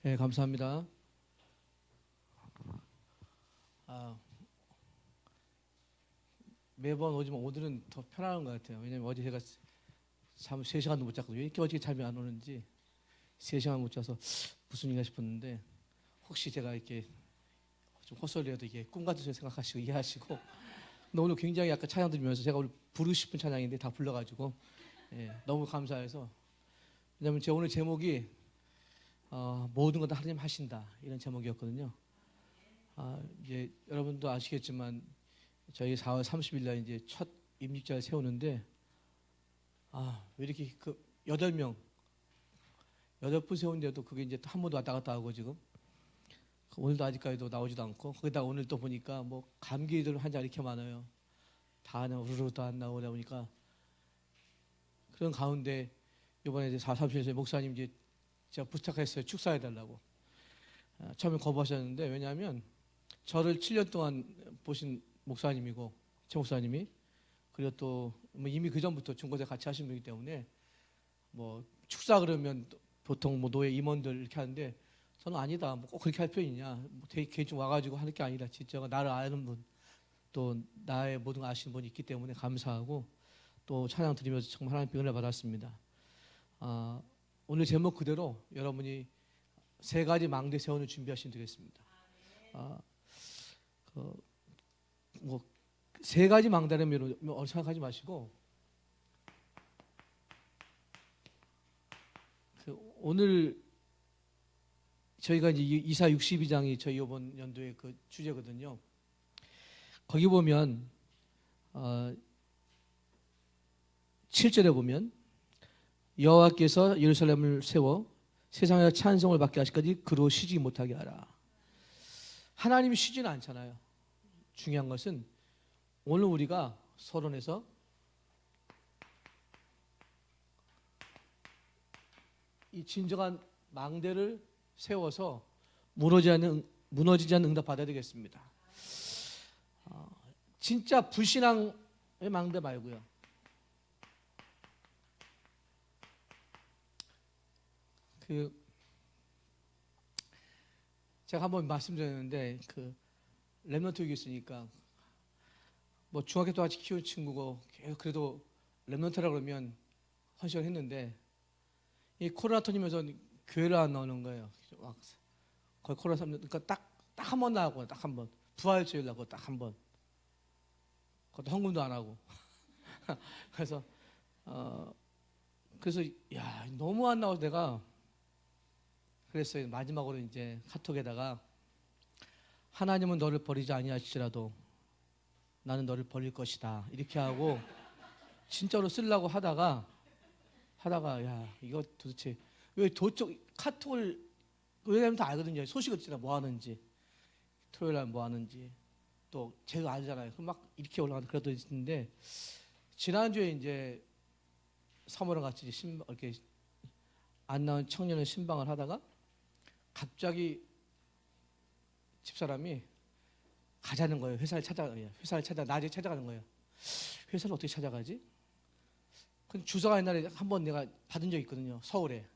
네, 감사합니다. 아, 매번 오지만 오늘은 더 편안한 것 같아요. 왜냐면 어제 제가 잠 3시간도 못 잤거든요. 왜 이렇게 어저께 잠이 안 오는지 3시간 못 자서 무슨 일인가 싶었는데 혹시 제가 이렇게 좀 헛소리라도 이게 꿈 같은 소리 생각하시고 이해하시고 근데 오늘 굉장히 아까 찬양 들으면서 제가 오늘 부르고 싶은 찬양인데 다 불러가지고 너무 감사해서 왜냐면 제 오늘 제목이 모든 것 다 하나님 하신다 이런 제목이었거든요. 이제 여러분도 아시겠지만 저희 4월 30일 날 이제 첫 임직자를 세우는데 왜 이렇게 그 8명 8분 세운데도 그게 이제 한 번도 왔다 갔다 하고 지금 오늘도 아직까지도 나오지도 않고 거기다가 오늘 또 보니까 뭐 감기들 환자 이렇게 많아요. 다 그냥 우르르 다 안 나오다 보니까 그런 가운데 이번에 이제 4.30에서 목사님 이제 제가 부탁했어요. 축사해 달라고. 처음에 거부하셨는데 왜냐하면 저를 7년 동안 보신 목사님이고 제 목사님이 그리고 또뭐 이미 그 전부터 중고대 같이 하신 분이기 때문에 뭐 축사 그러면 보통 뭐 노예 임원들 이렇게 하는데 저는 아니다. 뭐 꼭 그렇게 할 필요 있냐. 뭐 되게 좀 와가지고 하는 게 아니라 진짜 나를 아는 분 또 나의 모든 걸 아시는 분이 있기 때문에 감사하고 또 찬양 드리면서 정말 하나님께 은혜 받았습니다. 오늘 제목 그대로 여러분이 3가지 망대 세우는 준비하시면 되겠습니다. 뭐 3가지 망대라면 생각하지 마시고 오늘 저희가 이제 이사 62장이 저희 이번 연도의 그 주제거든요. 거기 보면 7절에 보면 여호와께서 예루살렘을 세워 세상에 찬송을 받게 하시기까지 그로 쉬지 못하게 하라. 하나님이 쉬지는 않잖아요. 중요한 것은 오늘 우리가 서론에서 이 진정한 망대를 세워서 무너지지 않는 응답 받아야 되겠습니다. 진짜 불신앙의 망대 말고요. 제가 한번 말씀드렸는데 렘넌트 교육 있으니까 뭐 중학교 때 같이 키운 친구고 그래도 렘넌트라 그러면 헌신을 했는데 이 코로나 터지면서 교회를 안 나오는 거예요. 거의 코로나 3년 그러니까 딱 한 번 나가고 딱 한 번 부활주일 나고 딱 한 번 그것도 헌금도 안 하고 그래서 야 너무 안 나와서 내가 그랬어요. 마지막으로 이제 카톡에다가 하나님은 너를 버리지 아니하실지라도 나는 너를 버릴 것이다 이렇게 하고 진짜로 쓰려고 하다가 야 이거 도대체 왜 도쪽 카톡을 왜냐면 다 알거든요. 소식을 듣잖아 뭐 하는지 토요일 날 뭐 하는지 또 제가 알잖아요. 그럼 막 이렇게 올라가는 그래도 있는데 지난주에 이제 사모랑 같이 이렇게 안 나온 청년을 신방을 하다가 갑자기 집사람이 가자는 거예요. 회사를 낮에 찾아가는 거예요. 회사를 어떻게 찾아가지? 그 주소가 옛날에 한번 내가 받은 적이 있거든요. 서울에.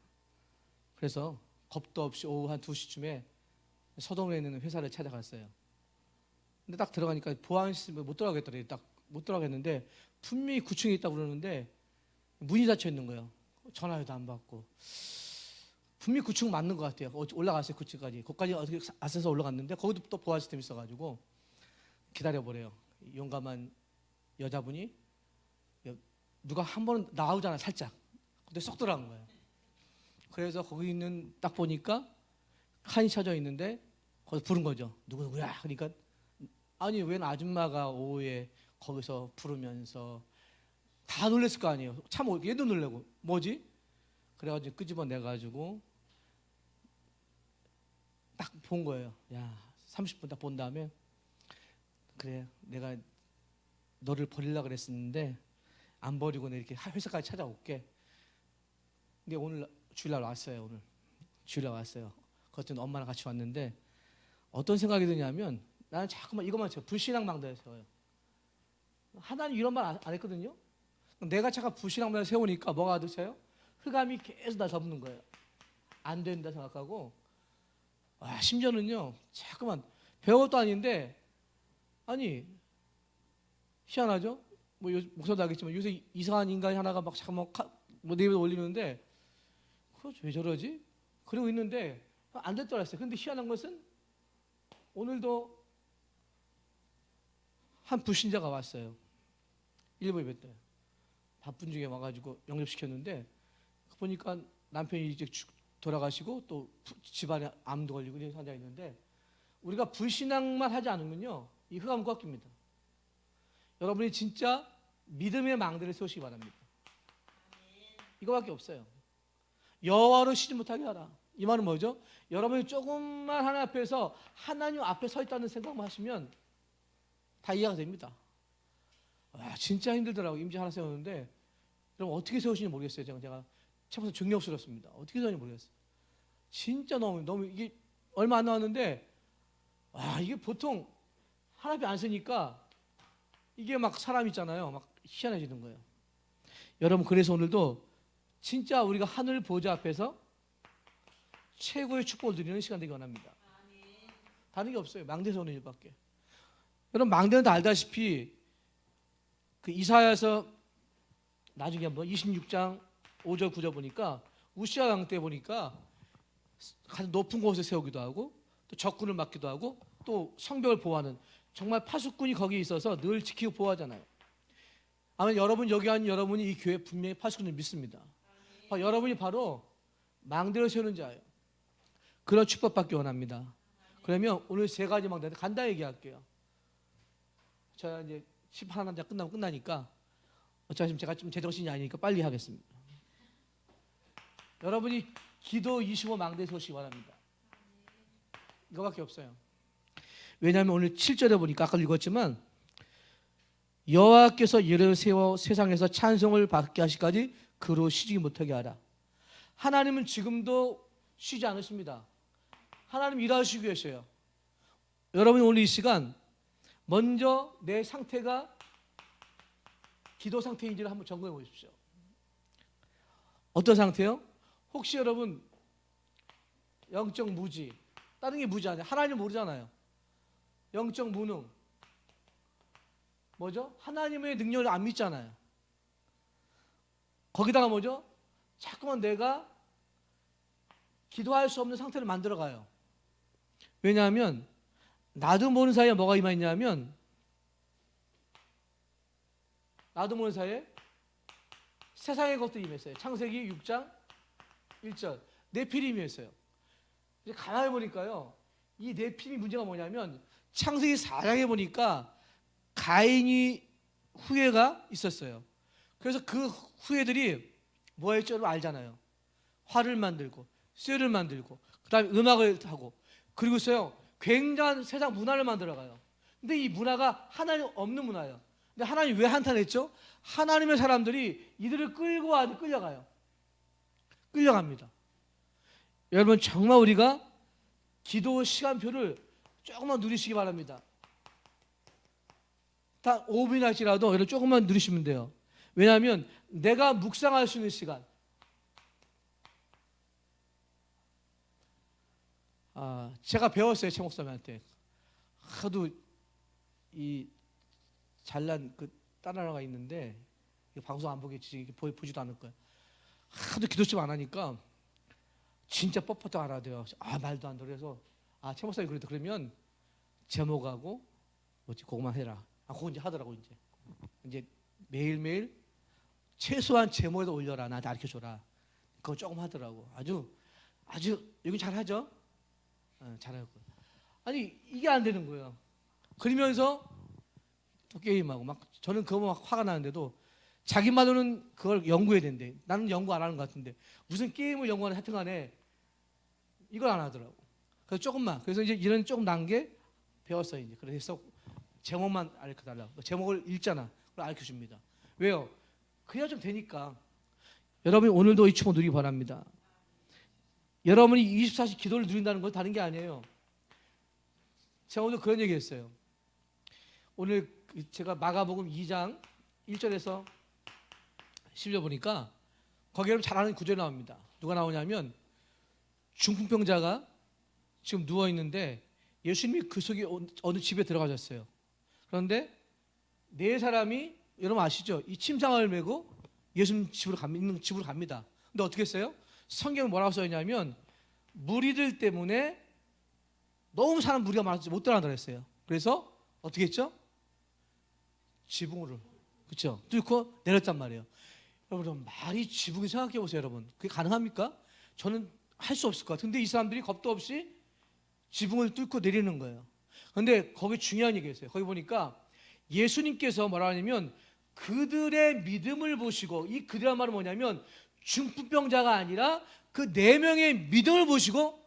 그래서 겁도 없이 오후 한 2시쯤에 서동에 있는 회사를 찾아갔어요. 근데 딱 들어가니까 보안 시스템에 못 들어가겠더래요. 딱 못 들어가겠는데 분명히 9층에 있다고 그러는데 문이 닫혀 있는 거예요. 전화해도 안 받고. 분명히 9층 맞는 것 같아요. 올라갔어요. 9층까지. 거기까지 어떻게 아서서 올라갔는데 거기도 또 보안 시스템이 있어가지고 기다려보래요. 용감한 여자분이 누가 한 번 나오잖아 살짝. 근데 쏙 들어간 거예요. 그래서 거기 있는 딱 보니까 칸이 쳐져 있는데 거기서 부른 거죠. 누구야? 그러니까 아니 웬 아줌마가 오후에 거기서 부르면서 다 놀랬을 거 아니에요. 참 얘도 놀래고 뭐지? 그래가지고 끄집어내가지고 딱 본 거예요. 야 30분 딱 본 다음에 그래 내가 너를 버리려고 그랬었는데 안 버리고 내 이렇게 회사까지 찾아올게. 근데 오늘 주일날 왔어요. 오늘 주일날 왔어요. 그것도 엄마랑 같이 왔는데 어떤 생각이 드냐면 나는 자꾸만 이것만 쳐요. 불신앙 망대에 세워요. 하나님 이런 말 안 했거든요. 내가 잠깐 불신앙 망대를 세우니까 뭐가 드세요? 흑암이 계속 나 잡는 거예요. 안 된다 생각하고 심지어는요, 자꾸만 배워도 아닌데, 아니 희한하죠? 목사도 알겠지만 요새 이상한 인간이 하나가 막 잠깐만 네이버에 올리는데 그거 왜 저러지? 그러고 있는데 안 될 줄 알았어요. 근데 희한한 것은 오늘도 한 불신자가 왔어요. 일부 예배 때 바쁜 중에 와가지고 영접시켰는데 보니까 남편이 이제 돌아가시고 또 집안에 암도 걸리고 이런 환자가 있는데, 우리가 불신앙만 하지 않으면요 이 흑암 꺾입니다. 여러분이 진짜 믿음의 망대를 세우시기 바랍니다. 이거밖에 없어요. 여호와로 쉬지 못하게 하라. 이 말은 뭐죠? 여러분이 조금만 하나님 앞에서 하나님 앞에 서 있다는 생각만 하시면 다 이해가 됩니다. 진짜 힘들더라고요. 임재 하나 세우는데 여러분 어떻게 세우시는지 모르겠어요. 제가 참으로 존경스럽습니다. 어떻게 세우는지 모르겠어요. 진짜 너무 이게 얼마 안 나왔는데 이게 보통 하나님 안 쓰니까 이게 막 사람 있잖아요. 막 희한해지는 거예요. 여러분 그래서 오늘도 진짜 우리가 하늘 보좌 앞에서 최고의 축복을 드리는 시간 되기 원합니다. 다른 게 없어요. 망대에서 오는 일밖에. 여러분 망대는 다 알다시피 그 이사야서 나중에 한번 26장 5절 9절 보니까 우시아 왕 때 보니까 가장 높은 곳에 세우기도 하고 또 적군을 막기도 하고 또 성벽을 보호하는 정말 파수꾼이 거기에 있어서 늘 지키고 보호하잖아요. 아마 여러분 여기 앉은 여러분이 이 교회 분명히 파수꾼을 믿습니다. 여러분이 바로 망대를 세우는 자예요. 그런 축복받기 원합니다. 그러면 오늘 세 가지 망대인데 간단히 얘기할게요. 제가 이제 11장 끝나면 끝나니까 어차피 제가 좀 제정신이 아니니까 빨리 하겠습니다. 여러분이 기도 25 망대 세우시기 바랍니다. 이거밖에 없어요. 왜냐하면 오늘 7절에 보니까 아까 읽었지만 여호와께서 예를 세워 세상에서 찬송을 받게 하시기까지 그로 쉬지 못하게 하라. 하나님은 지금도 쉬지 않으십니다. 하나님 일하시고 계셔요. 여러분이 오늘 이 시간 먼저 내 상태가 기도 상태인지를 한번 점검해 보십시오. 어떤 상태요? 혹시 여러분 영적 무지, 다른 게 무지 아니에요. 하나님 모르잖아요. 영적 무능, 뭐죠? 하나님의 능력을 안 믿잖아요. 거기다가 뭐죠? 자꾸만 내가 기도할 수 없는 상태를 만들어가요. 왜냐하면 나도 모르는 사이에 뭐가 임하였냐면, 나도 모르는 사이에 세상의 것들이 임했어요. 창세기 6장 1절 네필이 임했어요. 이제 가만히 보니까요, 이 네필이 문제가 뭐냐면 창세기 4장에 보니까 가인이 후예가 있었어요. 그래서 그 후예들이 뭐 할 줄 알잖아요. 활을 만들고 쇠를 만들고 그다음에 음악을 하고, 그리고서요 굉장한 세상 문화를 만들어가요. 근데 이 문화가 하나님 없는 문화예요. 근데 하나님 왜 한탄했죠? 하나님의 사람들이 이들을 끌고 아주 끌려가요. 끌려갑니다. 여러분 정말 우리가 기도 시간표를 조금만 누리시기 바랍니다. 다 5분이나 할지라도 여러분 조금만 누리시면 돼요. 왜냐하면 내가 묵상할 수 있는 시간, 제가 배웠어요. 최 목사님한테. 하도 이 잘난 그 딸하나가 있는데 방송 안 보겠지, 보지도 않을 거야. 하도 기도 좀 안 하니까 진짜 뻣뻣하게 알아야 돼요. 말도 안 들어서 최 목사님 그래도 그러면 제목하고 뭐지 그거만 해라. 그거 이제 하더라고. 이제 매일매일 최소한 제목에도 올려라. 나한테 가르쳐줘라. 그거 조금 하더라고. 아주 여기 잘하죠? 잘하고. 아니 이게 안 되는 거예요. 그러면서 또 게임하고 막, 저는 그거 막 화가 나는데도 자기만으로는 그걸 연구해야 된대. 나는 연구 안 하는 것 같은데 무슨 게임을 연구하는, 하여튼간에 이걸 안 하더라고. 그래서 조금만, 그래서 이제 이런 조금 난 게 배웠어요. 이제 그래서 제목만 알려달라고. 제목을 읽잖아. 그걸 알려줍니다. 왜요? 그래야 좀 되니까. 여러분이 오늘도 이 축복 누리기 바랍니다. 여러분이 24시 기도를 누린다는 건 다른 게 아니에요. 제가 오늘 그런 얘기 했어요. 오늘 제가 마가복음 2장 1절에서 10절 보니까 거기 여러분 잘 아는 구절이 나옵니다. 누가 나오냐면 중풍병자가 지금 누워 있는데 예수님이 그 속에 어느 집에 들어가셨어요. 그런데 네 사람이 여러분 아시죠? 이 침상을 메고 예수님 집으로 갑니다. 근데 어떻게 했어요? 성경에 뭐라고 써 있냐면 무리들 때문에 너무 사람 무리가 많아서 못 들어간다고 했어요. 그래서 어떻게 했죠? 지붕으로, 그렇죠? 뚫고 내렸단 말이에요. 여러분 말이 지붕이, 생각해 보세요. 여러분 그게 가능합니까? 저는 할 수 없을 것 같아요. 근데 이 사람들이 겁도 없이 지붕을 뚫고 내리는 거예요. 그런데 거기 중요한 얘기가 있어요. 거기 보니까 예수님께서 뭐라 하냐면 그들의 믿음을 보시고, 이 그들란 말은 뭐냐면 중풍병자가 아니라 그 네 명의 믿음을 보시고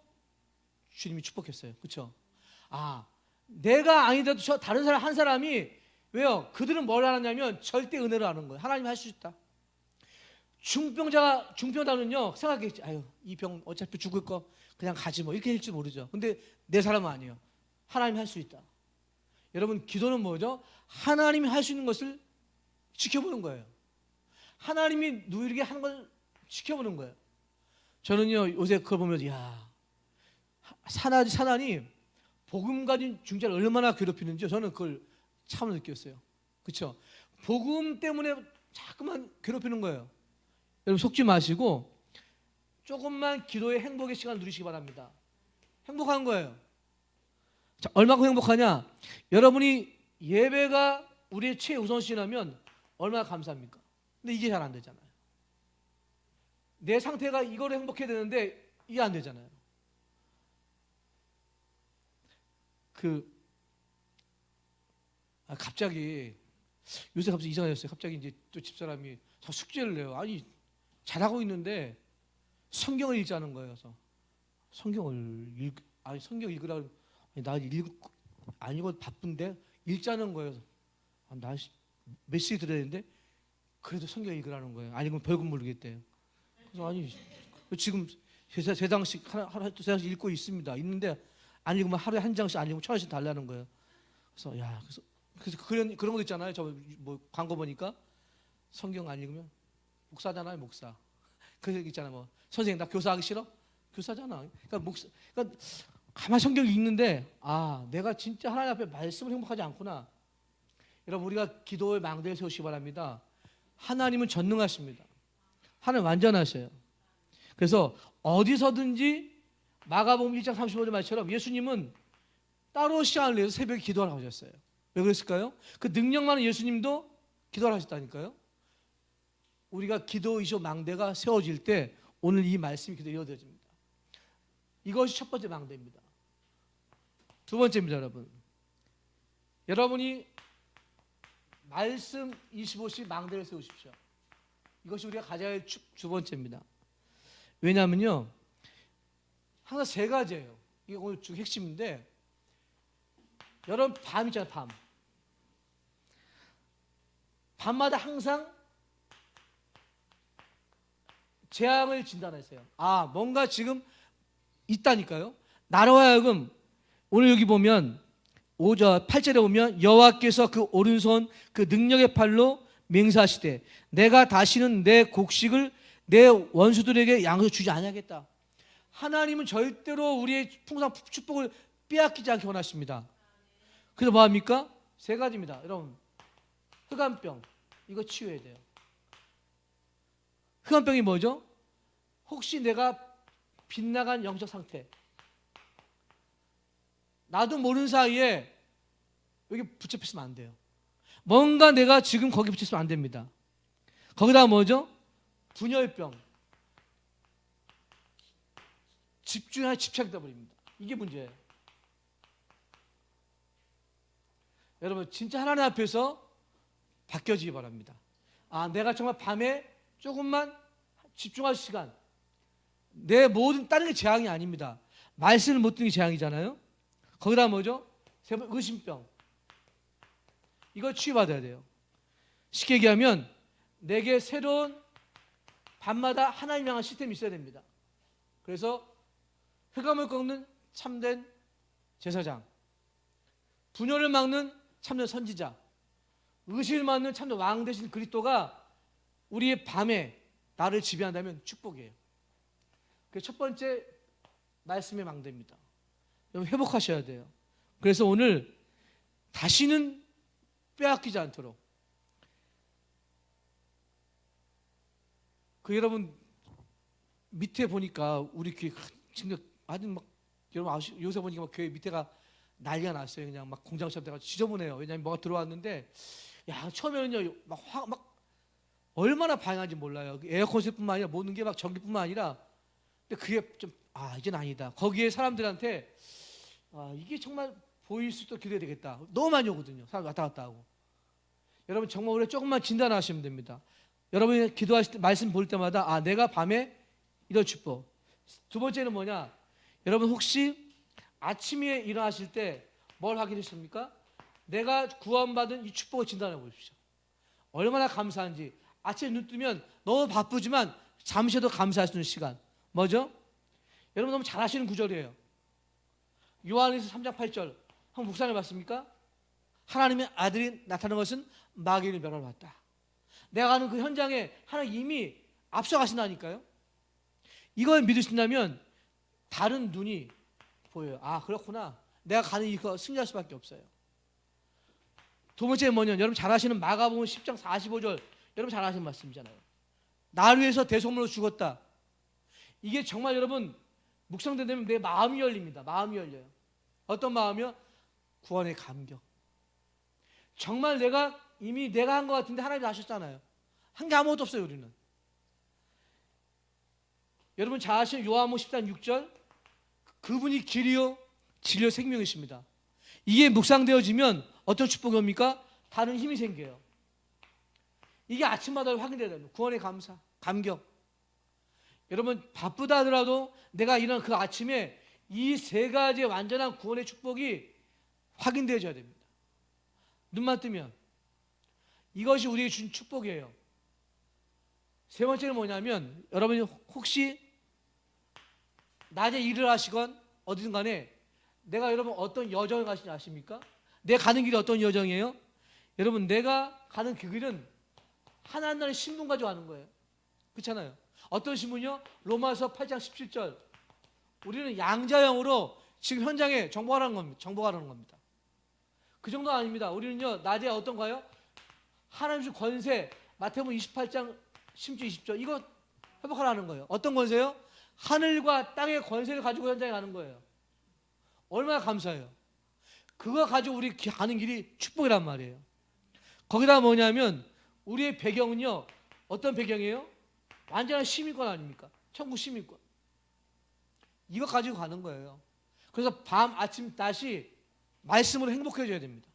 주님이 축복했어요. 그렇죠? 아, 내가 아니더라도 저 다른 사람 한 사람이, 왜요? 그들은 뭘 알았냐면 절대 은혜를 아는 거예요. 하나님이 할 수 있다. 중병자는요 생각했지, 아유 이 병 어차피 죽을 거 그냥 가지 뭐, 이렇게 할지 모르죠. 근데 내 사람은 아니에요. 하나님이 할 수 있다. 여러분 기도는 뭐죠? 하나님이 할 수 있는 것을 지켜보는 거예요. 하나님이 누리게 하는 걸 지켜보는 거예요. 저는요 요새 그걸 보면서, 야, 사단이 복음 가진 중자를 얼마나 괴롭히는지 저는 그걸 참 느꼈어요. 그렇죠? 복음 때문에 자꾸만 괴롭히는 거예요. 여러분 속지 마시고 조금만 기도의 행복의 시간을 누리시기 바랍니다. 행복한 거예요. 자, 얼마큼 행복하냐? 여러분이 예배가 우리의 최우선시하면 얼마나 감사합니까? 근데 이게 잘 안 되잖아요. 내 상태가 이거로 행복해야 되는데 이게 안 되잖아요. 갑자기 요새 갑자기 이상해졌어요. 갑자기 이제 또 집사람이 저 숙제를 내요. 아니 잘하고 있는데 성경을 읽자는 거예요. 그래서 성경 읽으라고, 안 읽어도 바쁜데 읽자는 거예요. 나 메시지 들어야 되는데 그래도 성경 읽으라는 거예요. 안 읽으면 벌금 물겠대요. 그래서 아니 지금 세 장씩 하나 세 장씩 읽고 있습니다. 있는데 안 읽으면 하루에 한 장씩, 안 읽으면 1,000원씩 달라는 거예요. 그래서 야, 그래서 그런 거 있잖아요. 저 뭐 광고 보니까 성경 안 읽으면 목사잖아요, 목사. 그 얘기 있잖아, 뭐 선생님 나 교사하기 싫어? 교사잖아. 그러니까 가만 성경 읽는데, 아, 내가 진짜 하나님 앞에 말씀을 행복하지 않구나. 여러분 우리가 기도의 망대를 세우시기 바랍니다. 하나님은 전능하십니다. 하나님 완전하셔요. 그래서 어디서든지 마가복음 1장 35절 말처럼 예수님은 따로 시간을 내서 새벽에 기도하라고 하셨어요. 왜 그랬을까요? 그 능력 많은 예수님도 기도를 하셨다니까요. 우리가 기도 이쇼 망대가 세워질 때 오늘 이 말씀이 기도에 이어져집니다. 이것이 첫 번째 망대입니다. 두 번째입니다. 여러분이 말씀 25시 망대를 세우십시오. 이것이 우리가 가져야 할 두 번째입니다. 왜냐하면요 항상 세 가지예요. 이게 오늘 주 핵심인데, 여러분 밤 있잖아요. 밤마다 항상 재앙을 진단하세요. 아, 뭔가 지금 있다니까요. 나로 하여금, 오늘 여기 보면 8절에 보면 여호와께서 그 오른손 그 능력의 팔로 맹세하시되 내가 다시는 내 곡식을 내 원수들에게 양으로 주지 아니하겠다. 하나님은 절대로 우리의 풍성 축복을 빼앗기지 않게 원하십니다. 그래서 뭐합니까? 세 가지입니다. 여러분, 흑암병 이거 치유해야 돼요. 흑암병이 뭐죠? 혹시 내가 빗나간 영적 상태, 나도 모르는 사이에 여기 붙잡혔으면 안 돼요. 뭔가 내가 지금 거기 붙였으면 안 됩니다. 거기다가 뭐죠? 분열병, 집중하에 집착되어 버립니다. 이게 문제예요. 여러분 진짜 하나님 앞에서 바뀌어지기 바랍니다. 아, 내가 정말 밤에 조금만 집중할 시간, 내 모든 다른 게 재앙이 아닙니다. 말씀을 못 듣는 게 재앙이잖아요. 거기다 뭐죠? 의심병, 이걸 치유받아야 돼요. 쉽게 얘기하면 내게 새로운 밤마다 하나님 향한 시스템이 있어야 됩니다. 그래서 흑암을 꺾는 참된 제사장, 분열을 막는 참된 선지자, 의심을 막는 참된 왕 되신 그리스도가 우리의 밤에 나를 지배한다면 축복이에요. 그게 첫 번째 말씀의 망대입니다. 여러분 회복하셔야 돼요. 그래서 오늘 다시는 빼앗기지 않도록 여러분 밑에 보니까 우리 교회 지금 아주 막 여러분 요새 보니까 막 교회 밑에가 난리가 났어요. 그냥 막 공장처럼 돼가지고 지저분해요. 왜냐하면 뭐가 들어왔는데 야 처음에는요 막 얼마나 방해한지 몰라요. 에어컨 세뿐만 아니라 모든 게 막 전기뿐만 아니라 근데 그게 좀 이제는 아니다. 거기에 사람들한테 이게 정말 보일 수 있도록 기도해야 되겠다. 너무 많이 오거든요. 사람 왔다 갔다 하고. 여러분 정말 오늘 조금만 진단하시면 됩니다. 여러분이 기도하실 때 말씀 볼 때마다 내가 밤에 이런 축복. 두 번째는 뭐냐? 여러분 혹시 아침에 일어나실 때 뭘 확인하십니까? 내가 구원받은 이 축복을 진단해 보십시오. 얼마나 감사한지. 아침에 눈 뜨면 너무 바쁘지만 잠시라도 감사할 수 있는 시간. 뭐죠? 여러분 너무 잘 아시는 구절이에요. 요한일서 3장 8절. 한번 묵상해 봤습니까? 하나님의 아들이 나타나는 것은 마귀의 멸함을 받다. 내가 가는 그 현장에 하나님 이미 앞서가신다니까요. 이걸 믿으신다면 다른 눈이 보여요. 그렇구나. 내가 가는 이거 승리할 수밖에 없어요. 두 번째는 뭐냐면 여러분 잘 아시는 마가복음 10장 45절. 여러분 잘 아시는 말씀이잖아요. 나를 위해서 대속물로 죽었다. 이게 정말 여러분 묵상되면 내 마음이 열립니다. 마음이 열려요. 어떤 마음이요? 구원의 감격. 정말 이미 내가 한 것 같은데 하나님이 하셨잖아요. 한 게 아무것도 없어요. 우리는. 여러분 잘 아시는 요한복음 10장 6절. 그분이 길이요 진리요 생명이십니다. 이게 묵상되어지면 어떤 축복이 옵니까? 다른 힘이 생겨요. 이게 아침마다 확인돼야 돼요. 구원의 감사, 감격. 여러분 바쁘다 하더라도 내가 일어난 그 아침에 이 세 가지의 완전한 구원의 축복이 확인되어져야 됩니다. 눈만 뜨면 이것이 우리에게 준 축복이에요. 세 번째는 뭐냐면 여러분이 혹시 낮에 일을 하시건 어디든 간에 내가 여러분 어떤 여정을 가시는지 아십니까? 내가 가는 길이 어떤 여정이에요? 여러분 내가 가는 그 길은 하나하나의 신분 가지고 가는 거예요. 그렇잖아요. 어떤 신분이요? 로마서 8장 17절. 우리는 양자형으로 지금 현장에 정복하는 겁니다. 그 정도 아닙니다. 우리는요 낮에 어떤가요? 하나님 주 권세, 마태복음 28장 10절 20절 이거 회복하라는 거예요. 어떤 권세요? 하늘과 땅의 권세를 가지고 현장에 가는 거예요. 얼마나 감사해요. 그거 가지고 우리 가는 길이 축복이란 말이에요. 거기다 뭐냐면 우리의 배경은요 어떤 배경이에요? 완전한 시민권 아닙니까? 천국 시민권. 이거 가지고 가는 거예요. 그래서 밤 아침 다시 말씀으로 행복해져야 됩니다.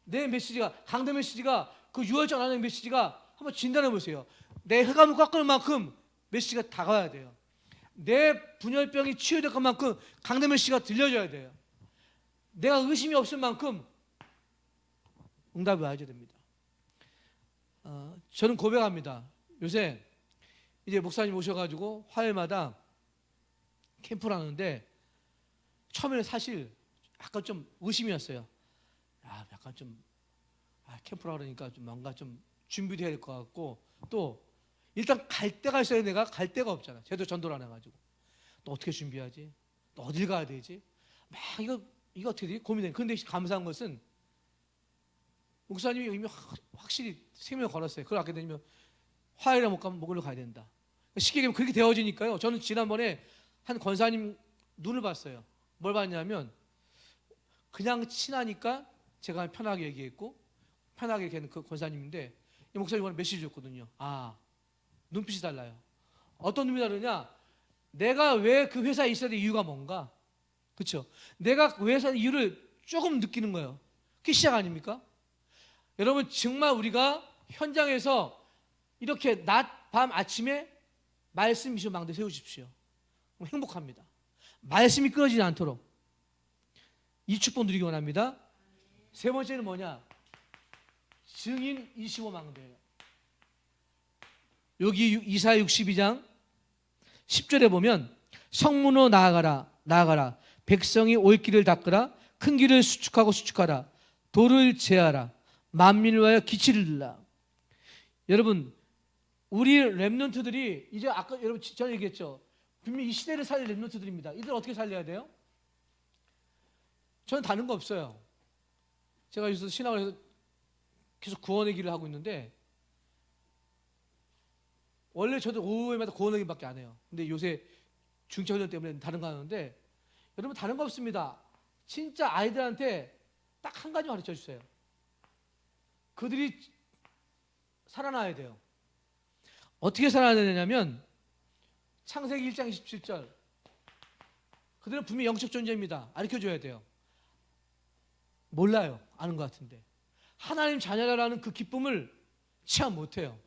내 메시지가 강대 메시지가 그 유월절 안에 메시지가 한번 진단해 보세요. 내 흑암을 꺾을 만큼 메시지가 다가와야 돼요. 내 분열병이 치유될 것만큼 강대 메시지가 들려줘야 돼요. 내가 의심이 없을 만큼 응답이 와야 됩니다. 저는 고백합니다. 요새 이제 목사님 오셔가지고 화요일마다 캠프를 하는데 처음에는 사실 약간 좀 의심이었어요. 약간 좀 캠프라 그러니까 좀 뭔가 좀 준비도 해야 될 것 같고 또 일단 갈 데가 있어야 내가 갈 데가 없잖아. 제대로 전도를 안 해가지고 또 어떻게 준비하지? 또 어딜 가야 되지? 막 이거 어떻게 되지? 고민해. 그런데 감사한 것은 목사님이 이미 확실히 생명을 걸었어요. 그걸 알게 되면 화요일에 못 가면 목요일로 가야 된다. 쉽게 얘기하면 그렇게 되어지니까요. 저는 지난번에 한 권사님 눈을 봤어요. 뭘 봤냐면 그냥 친하니까 제가 편하게 얘기했고 편하게 얘기하는 그 권사님인데 이 목사님 이번에 메시지 줬거든요. 눈빛이 달라요. 어떤 눈이 다르냐? 내가 왜 그 회사에 있어야 될 이유가 뭔가? 그렇죠? 내가 그 회사의 이유를 조금 느끼는 거예요. 그게 시작 아닙니까? 여러분 정말 우리가 현장에서 이렇게 낮, 밤, 아침에 말씀 미션 망대 세우십시오. 행복합니다. 말씀이 끊어지지 않도록 이 축복 누리기 원합니다. 세 번째는 뭐냐? 증인 25망대예요. 여기 이사야 62장 10절에 보면 성문으로 나아가라 백성이 올 길을 닦으라 큰 길을 수축하라 돌을 제하라 만민을 위하여 기치를 들라. 여러분 우리 렘넌트들이 이제 아까 여러분 전에 얘기했죠. 분명히 이 시대를 살릴 렘넌트들입니다. 이들 어떻게 살려야 돼요? 저는 다른 거 없어요. 제가 여기서 신학을 해서 계속 구원의 길을 하고 있는데 원래 저도 오후에마다 구원의 길밖에 안 해요. 근데 요새 중차훈련 때문에 다른 거 하는데 여러분 다른 거 없습니다. 진짜 아이들한테 딱 한 가지 가르쳐 주세요. 그들이 살아나야 돼요. 어떻게 살아나야 되냐면 창세기 1장 27절 그들은 분명히 영적 존재입니다. 가르쳐줘야 돼요. 몰라요. 아는 것 같은데 하나님 자녀라는 그 기쁨을 체험 못해요.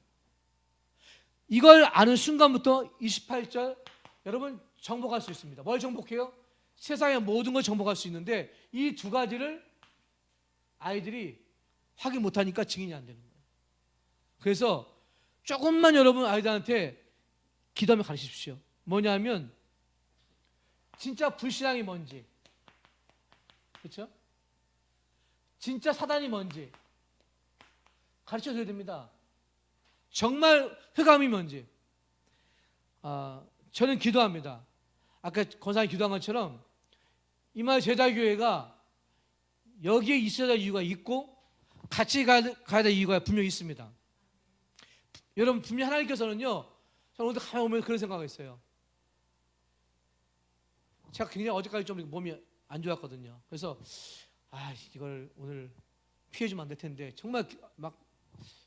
이걸 아는 순간부터 28절 여러분 정복할 수 있습니다. 뭘 정복해요? 세상의 모든 걸 정복할 수 있는데 이 두 가지를 아이들이 확인 못하니까 증인이 안 되는 거예요. 그래서 조금만 여러분 아이들한테 기도하며 가르치십시오. 뭐냐면 진짜 불신앙이 뭔지, 그렇죠? 진짜 사단이 뭔지 가르쳐줘야 됩니다. 정말 흑암이 뭔지. 저는 기도합니다. 아까 권사님 기도한 것처럼 이마을 제자교회가 여기에 있어야 할 이유가 있고 같이 가야 될 이유가 분명히 있습니다. 여러분 분명히 하나님께서는요, 저는 오늘 가만히 오면 그런 생각을 했어요. 제가 굉장히 어제까지 좀 몸이 안 좋았거든요. 그래서 이걸 오늘 피해주면 안 될 텐데 정말 막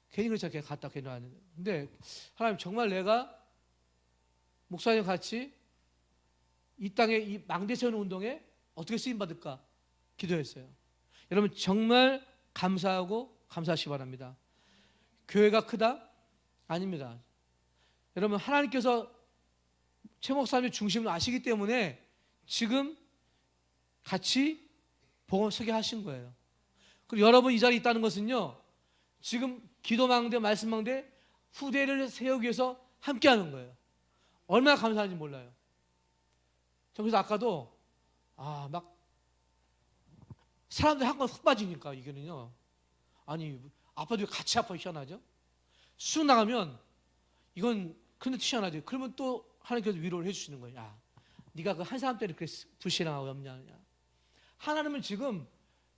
괜히 그렇지 않게 갔다 괜히 왔는데 근데 하나님 정말 내가 목사님 같이 이 땅에 이 망대 세우는 운동에 어떻게 쓰임 받을까 기도했어요. 여러분 정말 감사하고 감사하시기 바랍니다. 교회가 크다? 아닙니다. 여러분 하나님께서 최 목사님의 중심을 아시기 때문에 지금 같이 복음 서게 하신 거예요. 그리고 여러분 이 자리에 있다는 것은요, 지금 기도망대 말씀망대 후대를 세우기 위해서 함께하는 거예요. 얼마나 감사한지 몰라요. 저 그래서 아까도 막 사람들이 한번 훅 빠지니까 이거는요, 아니 아빠도 같이 아파 희한하죠. 쑥 나가면 이건 근데 희한하죠. 그러면 또 하나님께서 위로를 해주시는 거예요. 야, 네가 그 한 사람 때문에 그렇게 불신앙하고 염려하느냐. 하나님은 지금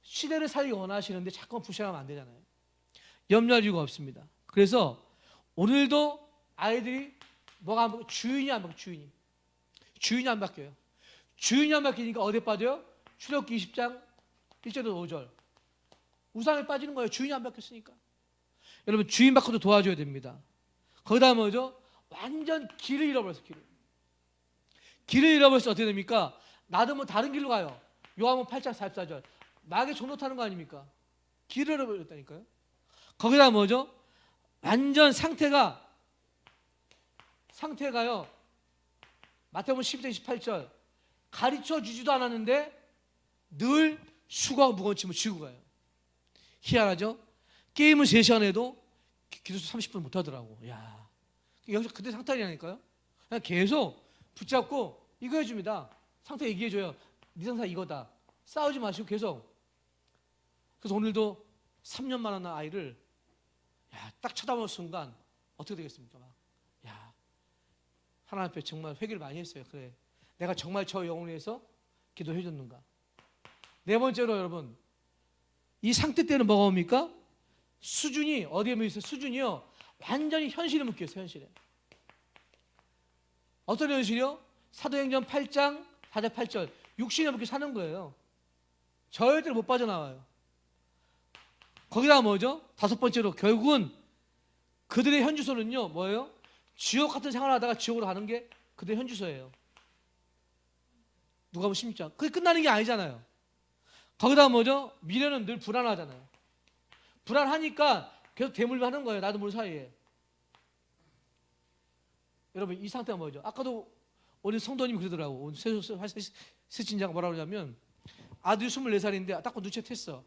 시대를 살기 원하시는데 자꾸만 불신하면 안 되잖아요. 염려할 이유가 없습니다. 그래서 오늘도 아이들이 뭐가 안 바뀌어요? 주인이 안 바뀌어요. 주인이 안 바뀌어요. 주인이 안 바뀌니까 어디에 빠져요? 출애굽기 20장 1절에서 5절 우상에 빠지는 거예요. 주인이 안 바뀌었으니까. 여러분 주인 바꿔도 도와줘야 됩니다. 거기다 뭐죠? 완전 길을 잃어버렸어요. 길을 잃어버려서 어떻게 됩니까? 나도 뭐 다른 길로 가요. 요한복음 8장 44절 마귀의 종로 타는 거 아닙니까? 길을 잃어버렸다니까요. 거기다 뭐죠? 완전 상태가요. 마태복음 12장 28절 가르쳐 주지도 않았는데 늘 수고하고 무거운 짐을 지고 가요. 희한하죠? 게임을 3시간 해도 기도수 30분 못 하더라고. 야, 여기서 그때 상탈이라니까요. 그냥 계속 붙잡고 이거 해줍니다. 상태 얘기해줘요. 네 상사 이거다. 싸우지 마시고 계속. 그래서 오늘도 3년 만한 아이를 딱 쳐다보는 순간 어떻게 되겠습니까? 하나님 앞에 정말 회개를 많이 했어요. 그래, 내가 정말 저 영혼을 위해서 기도해 줬는가. 네 번째로 여러분, 이 상태 때는 뭐가 옵니까? 수준이 어디에 있어요? 수준이요, 완전히 현실에 묶여 있어요. 현실에. 어떤 현실이요? 사도행전 8장 4절 8절 육신에 묶여 사는 거예요. 절대로 못 빠져나와요. 거기다가 뭐죠? 5번째로 결국은 그들의 현주소는요 뭐예요? 지옥 같은 생활을 하다가 지옥으로 가는 게 그들의 현주소예요. 누가 보면 16장. 그게 끝나는 게 아니잖아요. 거기다가 뭐죠? 미래는 늘 불안하잖아요. 불안하니까 계속 대물림하는 거예요. 나도 모르는 사이에. 여러분 이 상태가 뭐죠? 아까도 우리 성도님이 그러더라고. 오늘 세진자가 뭐라고 그러냐면 아들이 24살인데 딱 눈치챘어.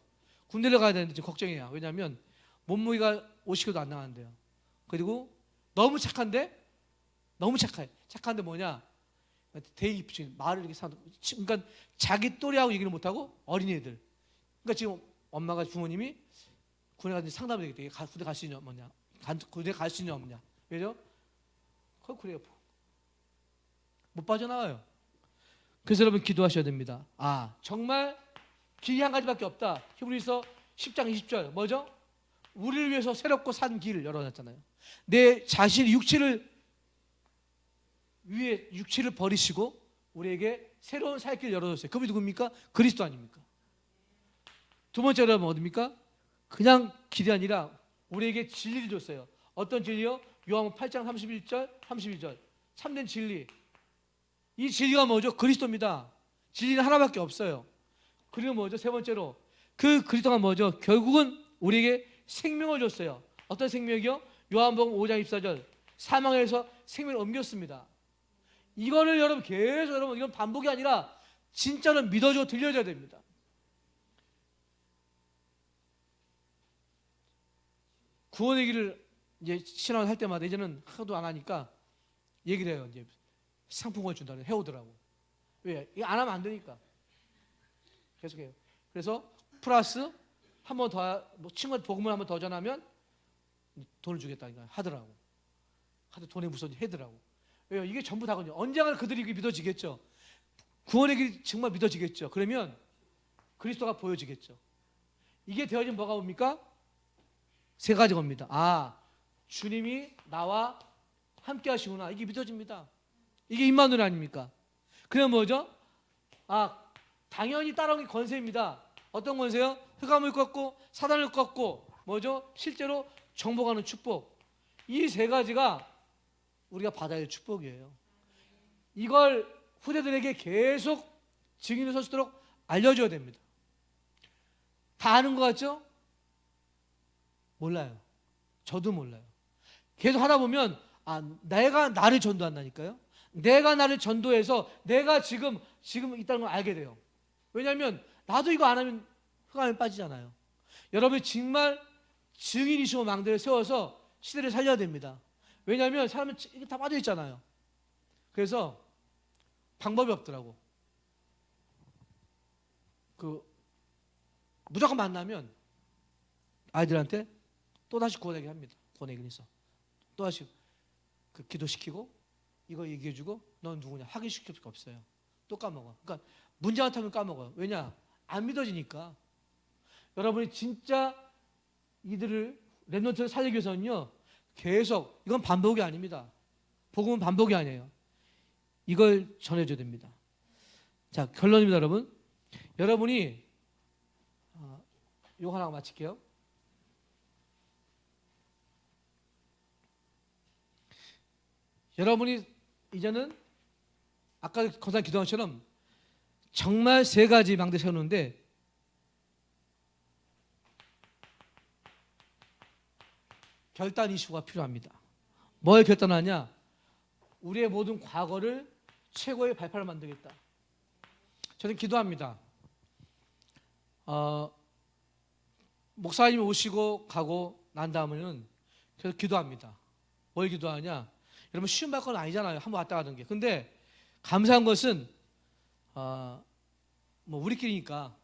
군대를 가야 되는데 지금 걱정이야. 왜냐하면 몸무게가 50kg도 안 나가는데요. 그리고 너무 착한데 너무 착해. 착한데 뭐냐? 데일리 피칭 말을 이렇게 사는. 그러니까 자기 또래하고 얘기를 못하고 어린애들. 그러니까 지금 엄마가 부모님이 군에 가서 상담을 하게 돼. 군대 갈 수 있냐 뭐냐? 군대 갈 수 있냐 없냐? 왜죠? 그래요. 못 빠져나와요. 그래서 여러분 기도하셔야 됩니다. 정말 길이 한 가지밖에 없다. 히브리서 10장 20절 뭐죠? 우리를 위해서 새롭고 산 길을 열어놨잖아요. 내 자신의 육체를 위해 육체를 버리시고 우리에게 새로운 살 길을 열어줬어요. 그분이 누굽니까? 그리스도 아닙니까? 두 번째로 어디입니까? 그냥 길이 아니라 우리에게 진리를 줬어요. 어떤 진리요? 요한복음 8장 31절 32절 참된 진리. 이 진리가 뭐죠? 그리스도입니다. 진리는 하나밖에 없어요. 그리고 뭐죠? 세 번째로 그 그리스도가 뭐죠? 결국은 우리에게 생명을 줬어요. 어떤 생명이요? 요한복음 5장 24절 사망에서 생명을 옮겼습니다. 이거를 여러분 계속 여러분 이건 반복이 아니라 진짜로 믿어줘 들려줘야 됩니다. 구원의 길을 이제 신앙을 할 때마다 이제는 하도 안 하니까 얘기를 해요. 이제 상품을 준다는 해오더라고. 왜? 이거 안 하면 안 되니까. 계속해요. 그래서 플러스 한 번 더, 뭐 친구한테 복음을 한 번 더 전하면 돈을 주겠다니까 하더라고. 하도 돈에 무슨 해더라고. 왜요? 이게 전부 다거든요. 언젠가 그들이 믿어지겠죠. 구원의 길이 정말 믿어지겠죠. 그러면 그리스도가 보여지겠죠. 이게 되어지면 뭐가 옵니까? 세 가지가 옵니다. 아, 주님이 나와 함께 하시구나. 이게 믿어집니다. 이게 임마누엘 아닙니까? 그냥 뭐죠? 아, 당연히 따라오는 게 권세입니다. 어떤 권세요? 흑암을 꺾고 사단을 꺾고 뭐죠? 실제로 정복하는 축복. 이 세 가지가 우리가 받아야 할 축복이에요. 이걸 후대들에게 계속 증인을 설 수 있도록 알려줘야 됩니다. 다 아는 것 같죠? 몰라요. 저도 몰라요. 계속 하다 보면 아, 내가 나를 전도한다니까요. 내가 나를 전도해서 내가 지금 있다는 걸 알게 돼요. 왜냐하면 나도 이거 안 하면 흑암에 빠지잖아요. 여러분이 정말 증인이시고 망대를 세워서 시대를 살려야 됩니다. 왜냐하면 사람은 이게 다 빠져 있잖아요. 그래서 방법이 없더라고. 무조건 만나면 아이들한테 또 다시 구원하게 합니다. 구원하기 위해서 또 다시 기도시키고 이거 얘기해주고 넌 누구냐 확인시킬 수가 없어요. 또 까먹어. 그러니까 문제 안 타면 까먹어요. 왜냐? 안 믿어지니까. 여러분이 진짜 이들을 렘넌트를 살리기 위해서는요 계속 이건 반복이 아닙니다. 복음은 반복이 아니에요. 이걸 전해줘야 됩니다. 자, 결론입니다. 여러분이 이거 하나 마칠게요. 여러분이 이제는 아까 건산 기도한 것처럼 정말 세 가지 망대 세우는데 결단 이슈가 필요합니다. 뭘 결단하냐? 우리의 모든 과거를 최고의 발판을 만들겠다. 저는 기도합니다. 목사님이 오시고 가고 난 다음에는 계속 기도합니다. 뭘 기도하냐? 여러분 쉬운 발걸은 아니잖아요. 한번 왔다 가는 게. 근데 감사한 것은 뭐 우리끼리니까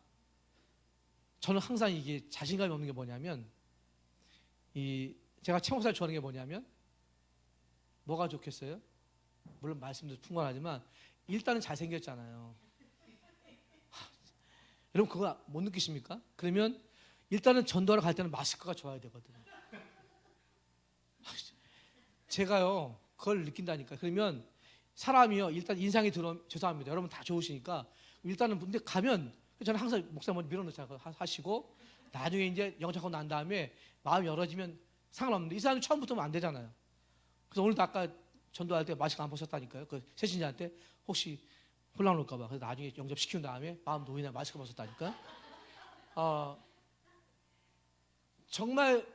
저는 항상 이게 자신감이 없는 게 뭐냐면 제가 최 목사를 좋아하는 게 뭐냐면 뭐가 좋겠어요? 물론 말씀도 풍부하지만 일단은 잘생겼잖아요. 여러분 그거 못 느끼십니까? 그러면 일단은 전도하러 갈 때는 마스크가 좋아야 되거든요. 제가요 그걸 느낀다니까. 그러면 사람이요 일단 인상이 죄송합니다. 여러분 다 좋으시니까 일단은 근데 가면 저는 항상 목사 먼저 밀어넣자고 하시고 나중에 이제 영접하고 난 다음에 마음이 열어지면 상관없는데 이 사람이 처음부터는 안 되잖아요. 그래서 오늘도 아까 전도할 때 마스크 안 벗었다니까요. 그 세신자한테 혹시 혼란 올까 봐. 그래서 나중에 영접시킨 다음에 마음 놓이나 마스크 벗었다니까. 정말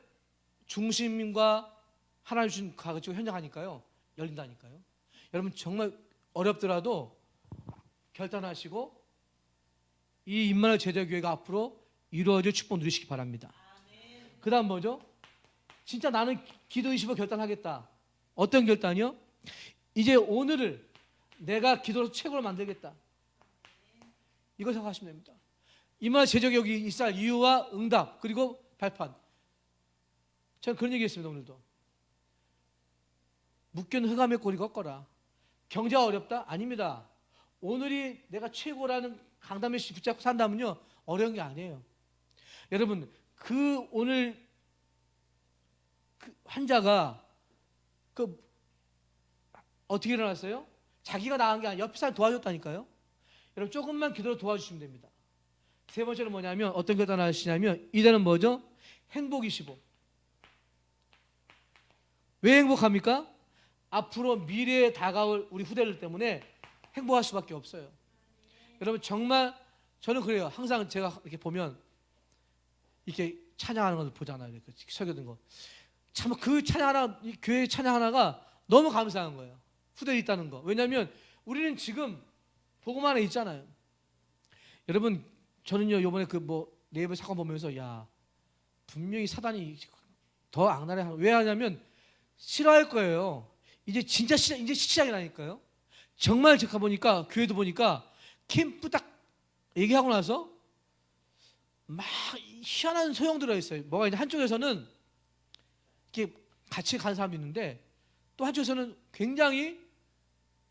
중심과 하나님 주신 가지고 현장하니까요 열린다니까요. 여러분 정말 어렵더라도 결단하시고 이 임마누엘 제자교회가 앞으로 이루어질 축복 누리시기 바랍니다. 그 다음 뭐죠? 진짜 나는 기도 20을 결단하겠다. 어떤 결단이요? 이제 오늘을 내가 기도로 최고로 만들겠다. 이거 생각하시면 됩니다. 임마누엘 제자교회 있을 이유와 응답 그리고 발판. 저는 그런 얘기 했습니다. 오늘도 묶여는 흑암의 꼬리 꺾어라. 경제가 어렵다? 아닙니다. 오늘이 내가 최고라는 강담의 씨 붙잡고 산다면요 어려운 게 아니에요. 여러분, 그 오늘 그 환자가 그 어떻게 일어났어요? 자기가 나간 게 아니라 옆에 사람 도와줬다니까요. 여러분, 조금만 기도로 도와주시면 됩니다. 세 번째는 뭐냐면, 어떤 게 나타나시냐면, 이제는 뭐죠? 행복이시고. 왜 행복합니까? 앞으로 미래에 다가올 우리 후대들 때문에 행복할 수밖에 없어요. 여러분, 정말 저는 그래요. 항상 제가 이렇게 보면 이렇게 찬양하는 걸 보잖아요. 이렇게 설교된 거. 참 그 찬양 하나, 이 교회 찬양 하나가 너무 감사한 거예요. 후대에 있다는 거. 왜냐하면 우리는 지금 복음 안에 있잖아요. 여러분, 저는요 이번에 그 네이버 사건 보면서 야, 분명히 사단이 더 악랄해. 왜 하냐면 싫어할 거예요. 이제 진짜 이제 시작이라니까요. 정말 제가 보니까 교회도 보니까 캠프 딱 얘기하고 나서 막 희한한 소용 들어 있어요. 뭐가 이제 한쪽에서는 이렇게 같이 가는 사람도 있는데 또 한쪽에서는 굉장히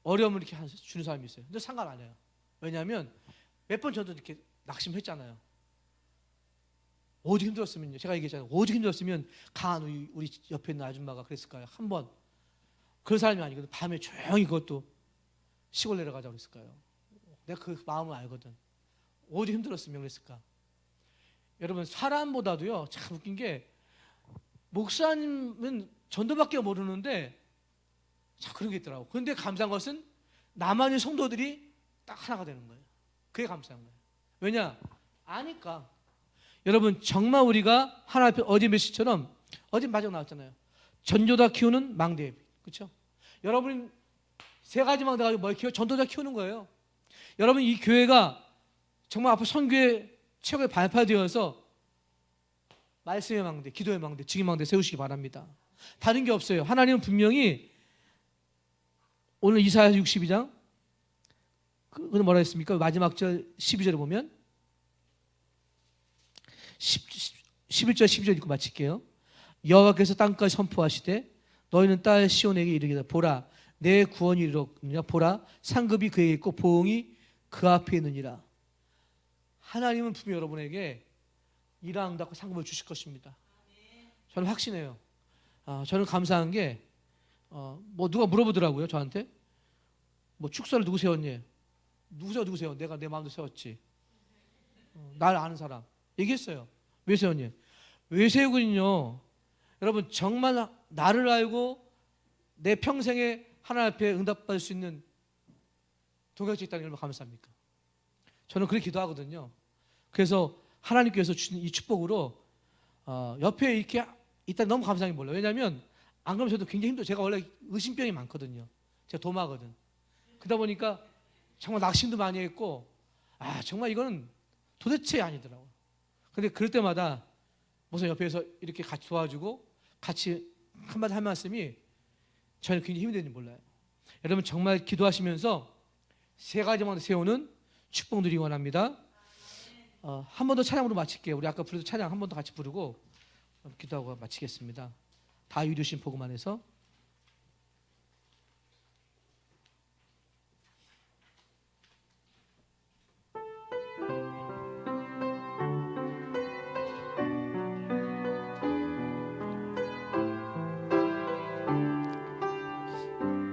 어려움을 이렇게 주는 사람이 있어요. 근데 상관 안 해요. 왜냐하면 몇 번 저도 이렇게 낙심했잖아요. 오직 힘들었으면요. 제가 얘기했잖아요. 오직 힘들었으면 강한 우리 옆에 있는 아줌마가 그랬을까요? 한 번. 그런 사람이 아니거든. 밤에 조용히 그것도 시골 내려가자고 그랬을까요? 내가 그 마음을 알거든. 오직 힘들었으면 그랬을까? 여러분, 사람보다도요, 참 웃긴 게 목사님은 전도밖에 모르는데 참 그런 게 있더라고. 그런데 감사한 것은 나만의 성도들이 딱 하나가 되는 거예요. 그게 감사한 거예요. 왜냐? 아니까. 여러분, 정말 우리가 하나님 앞에 어제 메시지처럼 어제 마지막 나왔잖아요. 전도자 키우는 망대. 그렇죠? 여러분, 세 가지 망대 가지고 뭘 키워? 전도자 키우는 거예요. 여러분, 이 교회가 정말 앞으로 선교의 최고의 발판되어서 말씀의 망대, 기도의 망대, 직의 망대 세우시기 바랍니다. 다른 게 없어요. 하나님은 분명히 오늘 이사야 62장 그는 뭐라 했습니까? 마지막 절 12절에 보면 11절 12절 읽고 마칠게요. 여호와께서 땅까지 선포하시되 너희는 딸 시온에게 이르기다. 보라, 내 구원이 이르렀느냐. 보라, 상급이 그에게 있고 보응이 그 앞에 있느니라. 하나님은 분명히 여러분에게 일하는 답고 상급을 주실 것입니다. 저는 확신해요. 저는 감사한 게 누가 물어보더라고요. 저한테 축사를 누구 세웠니? 누구 세워? 내가 내 마음대로 세웠지. 날 아는 사람 얘기했어요. 왜 세웠니? 왜 세우군요. 여러분, 정말 나를 알고 내 평생에 하나님 앞에 응답받을 수 있는 동역자 있다는 게 얼마나 감사합니까? 저는 그렇게 기도하거든요. 그래서 하나님께서 주신 이 축복으로 옆에 이렇게 있다 너무 감사하게 몰라요. 왜냐하면 안 그러면 저도 굉장히 힘들어요. 제가 원래 의심병이 많거든요. 제가 도마거든. 그러다 보니까 정말 낙심도 많이 했고 정말 이거는 도대체 아니더라고요. 그런데 그럴 때마다 무슨 옆에서 이렇게 같이 도와주고 같이 한마디 할 말씀이 저는 굉장히 힘이 되는지 몰라요. 여러분, 정말 기도하시면서 세 가지만 세우는 축복 누리기 원합니다. 한 번 더 찬양으로 마칠게요. 우리 아까 부르던 찬양 한 번 더 같이 부르고 기도하고 마치겠습니다. 다 이루신 복음 안에서.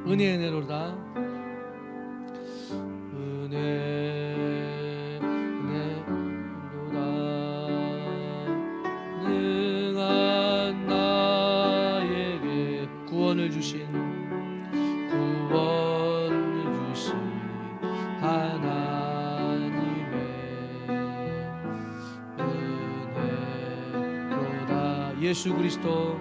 은혜로다. 은혜로다. 능한 나에게 구원을 주신 하나님의 은혜로다. 예수 그리스도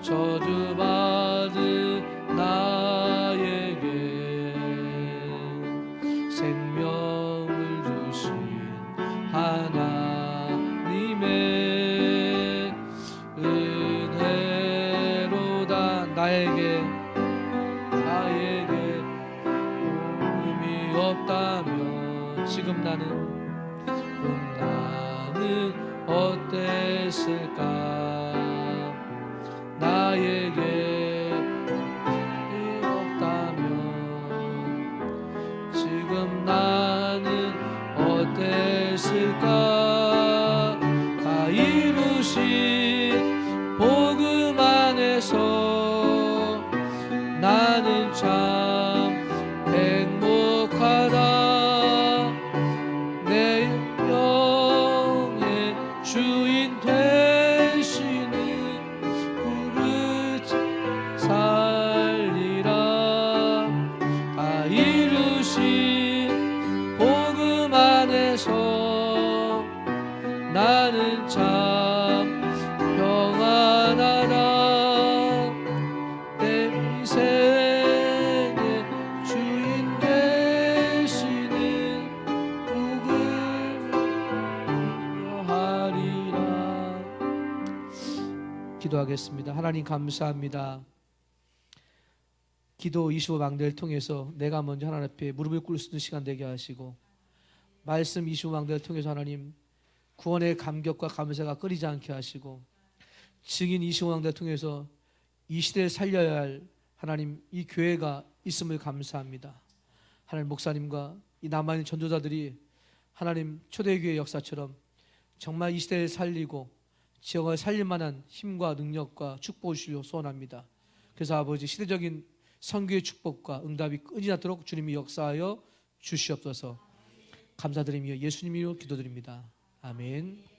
저주받은 나에게 생명을 주신 하나님의 은혜로다. 나에게 도움이 없다면 지금 나는 어땠을까? 나에게 없다면 참 행복하다. 내 영의 주인 되시는 그릇 살리라. 다 이루신 복음 안에서 나는 참 평안하다. 내 인생의 주인 되시는 복음을 하리라. 기도하겠습니다. 하나님 감사합니다. 기도 25망대를 통해서 내가 먼저 하나님 앞에 무릎을 꿇을 수 있는 시간 되게 하시고, 말씀 25망대를 통해서 하나님 구원의 감격과 감사가 끊이지 않게 하시고, 증인 25망대를 통해서 이 시대를 살려야 할 하나님 이 교회가 있음을 감사합니다. 하나님 목사님과 이 남아있는 전도자들이 하나님 초대교회 역사처럼 정말 이 시대를 살리고 지역을 살릴 만한 힘과 능력과 축복을 주시려 소원합니다. 그래서 아버지 시대적인 선교의 축복과 응답이 끊이지 않도록 주님이 역사하여 주시옵소서. 감사드리며 예수님 이름으로 기도드립니다. 아멘.